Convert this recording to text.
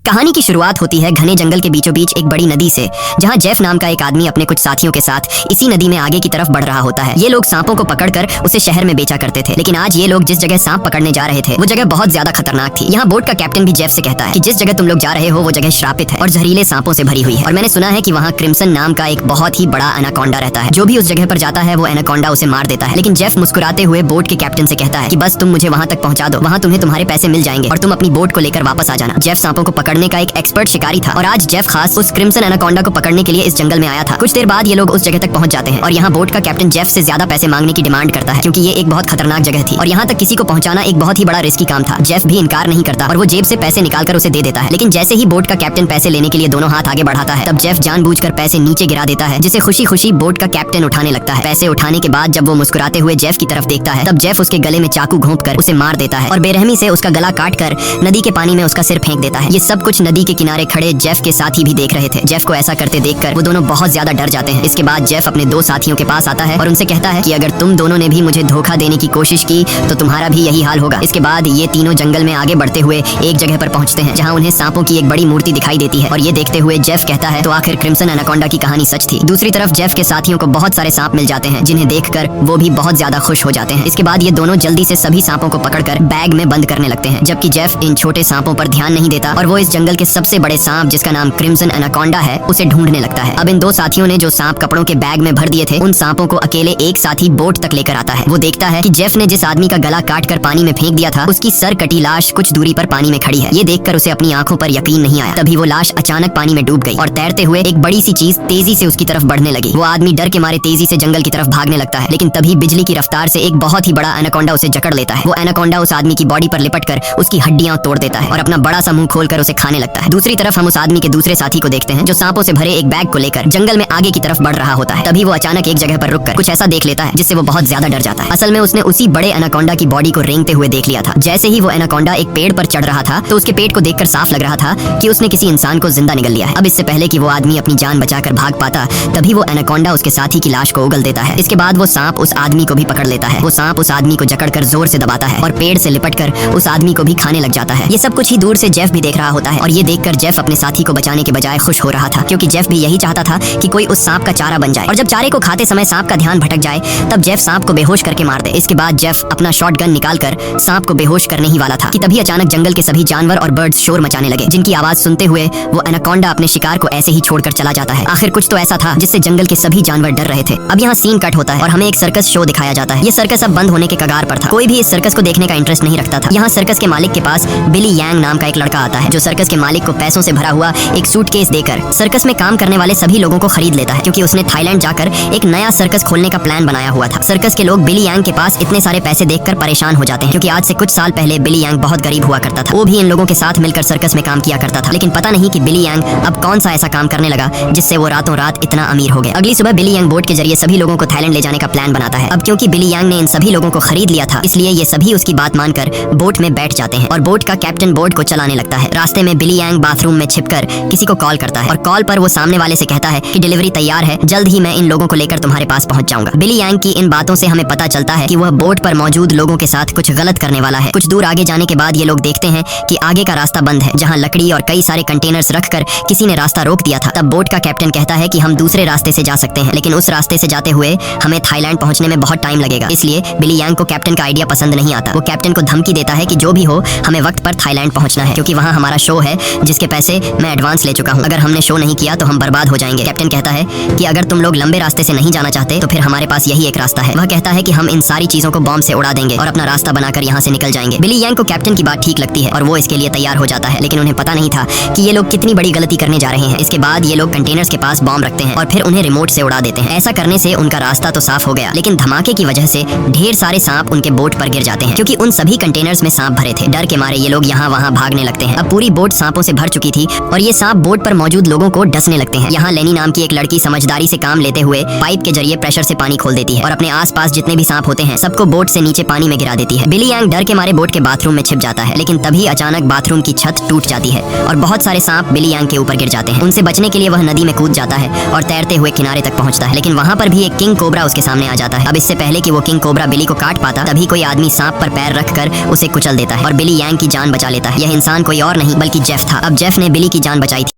कहानी की शुरुआत होती है घने जंगल के बीचों बीच एक बड़ी नदी से, जहां जेफ नाम का एक आदमी अपने कुछ साथियों के साथ इसी नदी में आगे की तरफ बढ़ रहा होता है। ये लोग सांपों को पकड़कर उसे शहर में बेचा करते थे, लेकिन आज ये लोग जिस जगह सांप पकड़ने जा रहे थे वो जगह बहुत ज्यादा खतरनाक थी। यहाँ बोट का कैप्टन भी जेफ से कहता है कि जिस जगह तुम लोग जा रहे हो वो जगह श्रापित है और जहरीले सांपों से भरी हुई है, और मैंने सुना है कि वहाँ क्रिम्सन नाम का एक बहुत ही बड़ा एनाकोंडा रहता है। जो भी उस जगह पर जाता है वो एनाकोंडा उसे मार देता है। लेकिन जेफ मुस्कुराते हुए बोट के कैप्टन से कहता है कि बस तुम मुझे वहाँ तक पहुँचा दो, वहाँ तुम्हें तुम्हारे पैसे मिल जाएंगे और तुम अपनी बोट को लेकर वापस आ जाना। जेफ सांपों को पकड़ने का एक एक्सपर्ट शिकारी था और आज जेफ खास उस क्रिम्सन एनाकोंडा को पकड़ने के लिए इस जंगल में आया था। कुछ देर बाद ये लोग उस जगह तक पहुंच जाते हैं और यहाँ बोट का कैप्टन जेफ से ज्यादा पैसे मांगने की डिमांड करता है, क्योंकि ये एक बहुत खतरनाक जगह थी और यहाँ तक किसी को पहुंचाना एक बहुत ही बड़ा रिस्की काम था। जेफ भी इनकार नहीं करता और वो जेब से पैसे निकालकर उसे दे देता है। लेकिन जैसे ही बोट का कैप्टन पैसे लेने के लिए दोनों हाथ आगे बढ़ाता है, तब जेफ जानबूझकर पैसे नीचे गिरा देता है, जिसे खुशी खुशी बोट का कैप्टन उठाने लगता है। पैसे उठाने के बाद जब वो मुस्कुराते हुए जेफ की तरफ देखता है, तब जेफ उसके गले में चाकू घोंपकर उसे मार देता है और बेरहमी से उसका गला काटकर नदी के पानी में उसका सिर फेंक देता है। ये सब कुछ नदी के किनारे खड़े जेफ के साथी भी देख रहे थे। जेफ को ऐसा करते देखकर वो दोनों बहुत ज्यादा डर जाते हैं। इसके बाद जेफ अपने दो साथियों के पास आता है और उनसे कहता है कि अगर तुम दोनों ने भी मुझे धोखा देने की कोशिश की तो तुम्हारा भी यही हाल होगा। इसके बाद ये तीनों जंगल में आगे बढ़ते हुए एक जगह पर पहुंचते हैं, जहां उन्हें सांपों की एक बड़ी मूर्ति दिखाई देती है और ये देखते हुए जेफ कहता है तो आखिर क्रिम्सन एनाकोंडा की कहानी सच थी। दूसरी तरफ जेफ के साथियों को बहुत सारे सांप मिल जाते हैं, जिन्हें देखकर वो भी बहुत ज्यादा खुश हो जाते हैं। इसके बाद ये दोनों जल्दी से सभी सांपों को पकड़कर बैग में बंद करने लगते हैं, जबकि जेफ इन छोटे सांपों पर ध्यान नहीं देता और वो इस जंगल के सबसे बड़े सांप, जिसका नाम क्रिम्सन एनाकोंडा है, उसे ढूंढने लगता है। अब इन दो साथियों ने जो सांप कपड़ों के बैग में भर दिए थे, उन सांपों को अकेले एक साथी बोट तक लेकर आता है। वो देखता है कि जेफ ने जिस आदमी का गला काटकर पानी में फेंक दिया था, उसकी सर कटी लाश कुछ दूरी पर पानी में खड़ी है। ये देखकर उसे अपनी आंखों पर यकीन नहीं आया। तभी वो लाश अचानक पानी में डूब गई और तैरते हुए एक बड़ी सी चीज तेजी से उसकी तरफ बढ़ने लगी। वो आदमी डर के मारे तेजी से जंगल की तरफ भागने लगता है, लेकिन तभी बिजली की रफ्तार से एक बहुत ही बड़ा एनाकोंडा उसे जकड़ लेता है। वो एनाकोंडा उस आदमी की बॉडी पर लिपटकर उसकी हड्डियां तोड़ देता है और अपना बड़ा सा मुंह खोलकर उसे खाने लगता है। दूसरी तरफ हम उस आदमी के दूसरे साथी को देखते हैं, जो सांपों से भरे एक बैग को लेकर जंगल में आगे की तरफ बढ़ रहा होता है। तभी वो अचानक एक जगह पर रुककर कुछ ऐसा देख लेता है जिससे वो बहुत ज्यादा डर जाता है। असल में उसने उसी बड़े एनाकोंडा की बॉडी को रेंगते हुए देख लिया था। जैसे ही वो एनाकोंडा एक पेड़ पर चढ़ रहा था, तो उसके पेट को देखकर साफ लग रहा था कि उसने किसी इंसान को जिंदा निगल लिया है। अब इससे पहले कि वो आदमी अपनी जान बचाकर भाग पाता, तभी वो एनाकोंडा उसके साथी की लाश को उगल देता है। इसके बाद वो सांप उस आदमी को भी पकड़ लेता है। वो सांप उस आदमी को जकड़कर जोर से दबाता है और पेड़ से लिपटकर उस आदमी को भी खाने लग जाता है। ये सब कुछ ही दूर से जेफ भी देख रहा होता है और ये देखकर जेफ अपने साथी को बचाने के बजाय खुश हो रहा था, क्योंकि जेफ भी यही चाहता था कि कोई उस सांप का चारा बन जाए और जब चारे को खाते समय सांप का ध्यान भटक जाए, तब जेफ सांप को बेहोश करके मार दे। इसके बाद जेफ अपना शॉटगन निकालकर सांप को बेहोश करने ही वाला था कि तभी अचानक जंगल के सभी जानवर और बर्ड्स शोर मचाने लगे, जिनकी आवाज सुनते हुए वो एनाकोंडा अपने शिकार को ऐसे ही छोड़कर चला जाता है। आखिर कुछ तो ऐसा था जिससे जंगल के सभी जानवर डर रहे थे। अब यहाँ सीन कट होता है और हमें एक सर्कस शो दिखाया जाता है। ये सर्कस अब बंद होने के कगार पर था। कोई भी इस सर्कस को देखने का इंटरेस्ट नहीं रखता था। यहाँ सर्कस के मालिक के पास बिली यांग नाम का एक लड़का आता है, जो सर्कस के मालिक को पैसों से भरा हुआ एक सूटकेस देकर सर्कस में काम करने वाले सभी लोगों को खरीद लेता है, क्योंकि उसने थाईलैंड जाकर एक नया सर्कस खोलने का प्लान बनाया हुआ था। सर्कस के लोग बिली यांग के पास इतने सारे पैसे देखकर परेशान हो जाते हैं, क्योंकि आज से कुछ साल पहले बिली यांग बहुत गरीब हुआ करता था। वो भी इन लोगों के साथ मिलकर सर्कस में काम किया करता था, लेकिन पता नहीं कि बिली यांग अब कौन सा ऐसा काम करने लगा जिससे वो रातों रात इतना अमीर हो गए। अगली सुबह बिली यांग बोट के जरिए सभी लोगों को थाईलैंड ले जाने का प्लान बनाता है। अब क्योंकि बिली यांग ने इन सभी लोगों को खरीद लिया था, इसलिए ये सभी उसकी बात मानकर बोट में बैठ जाते हैं और बोट का कैप्टन बोट को चलाने लगता है। रास्ते में बिली यांग बाथरूम में छिपकर किसी को कॉल करता है और कॉल पर वो सामने वाले से कहता है कि डिलीवरी तैयार है, जल्द ही मैं इन लोगों को लेकर तुम्हारे पास पहुंच जाऊंगा। बिली यांग की इन बातों से हमें पता चलता है कि वह बोट पर मौजूद लोगों के साथ कुछ गलत करने वाला है। कुछ दूर आगे जाने के बाद ये लोग देखते हैं कि आगे का रास्ता बंद है, जहां लकड़ी और कई सारे कंटेनर्स रखकर किसी ने रास्ता रोक दिया था। तब बोट का कैप्टन कहता है कि हम दूसरे रास्ते से जा सकते हैं, लेकिन उस रास्ते से जाते हुए हमें थाईलैंड पहुंचने में बहुत टाइम लगेगा। इसलिए बिली यांग को कैप्टन का आइडिया पसंद नहीं आता। वो कैप्टन को धमकी देता है कि जो भी हो हमें वक्त पर थाईलैंड पहुंचना है, क्योंकि वहां हमारा शो है जिसके पैसे मैं एडवांस ले चुका हूं। अगर हमने शो नहीं किया तो हम बर्बाद हो जाएंगे। कैप्टन कहता है कि अगर तुम लोग लंबे रास्ते से नहीं जाना चाहते तो फिर हमारे पास यही एक रास्ता है। वह कहता है कि हम इन सारी चीजों को बॉम्ब से उड़ा देंगे और अपना रास्ता बनाकर यहाँ से निकल जाएंगे। बिली यांग को कैप्टन की बात ठीक लगती है और वो इसके लिए तैयार हो जाता है, लेकिन उन्हें पता नहीं था कि ये लोग कितनी बड़ी गलती करने जा रहे हैं। इसके बाद ये लोग कंटेनर्स के पास बॉम्ब रखते हैं और फिर उन्हें रिमोट से उड़ा देते हैं। ऐसा करने से उनका रास्ता तो साफ हो गया, लेकिन धमाके की वजह से ढेर सारे सांप उनके बोट पर गिर जाते हैं, क्योंकि उन सभी कंटेनर्स में सांप भरे थे। डर के मारे ये लोग यहाँ वहाँ भागने लगते हैं। अब पूरी बोट बोट सांपों से भर चुकी थी और ये सांप बोट पर मौजूद लोगों को डसने लगते हैं। यहाँ लेनी नाम की एक लड़की समझदारी से काम लेते हुए पाइप के जरिए प्रेशर से पानी खोल देती है और अपने आसपास जितने भी सांप होते हैं सबको बोट से नीचे पानी में गिरा देती है। बिली यांग डर के मारे बोट के बाथरूम में छिप जाता है, लेकिन तभी अचानक बाथरूम की छत टूट जाती है और बहुत सारे सांप बिली यांग के ऊपर गिर जाते हैं। उनसे बचने के लिए वह नदी में कूद जाता है और तैरते हुए किनारे तक पहुंचता है, लेकिन वहां पर भी एक किंग कोबरा उसके सामने आ जाता है। अब इससे पहले कि वो किंग कोबरा बिली को काट पाता, तभी कोई आदमी सांप पर पैर रखकर उसे कुचल देता है और बिली यांग की जान बचा लेता है। यह इंसान कोई और नहीं बल्कि जेफ था। अब जेफ ने बिली की जान बचाई थी।